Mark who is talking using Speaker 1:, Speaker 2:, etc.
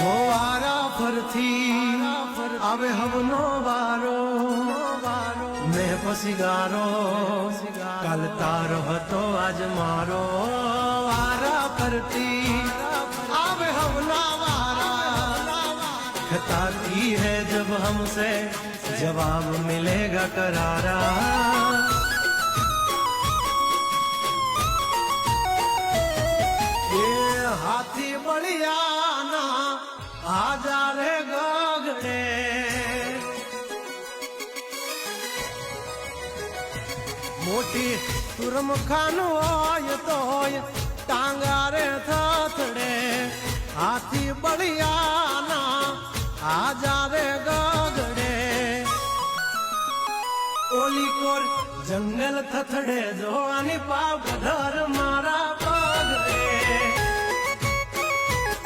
Speaker 1: હો વારા ફરથી આવે હવનો વારો મેં પછી ગારો કાલ તારો હતો આજ મારો વારા ફરતી આવે હવના वारा खताती है जब हमसे जवाब मिलेगा करारा हाथी बलियाना आजारे गगड़े मोटी तुरम खानो तो टांगारे थथड़े हाथी बलियाना आजारे गगड़े ओली कोर जंगल थथड़े जोनी पाव धर मार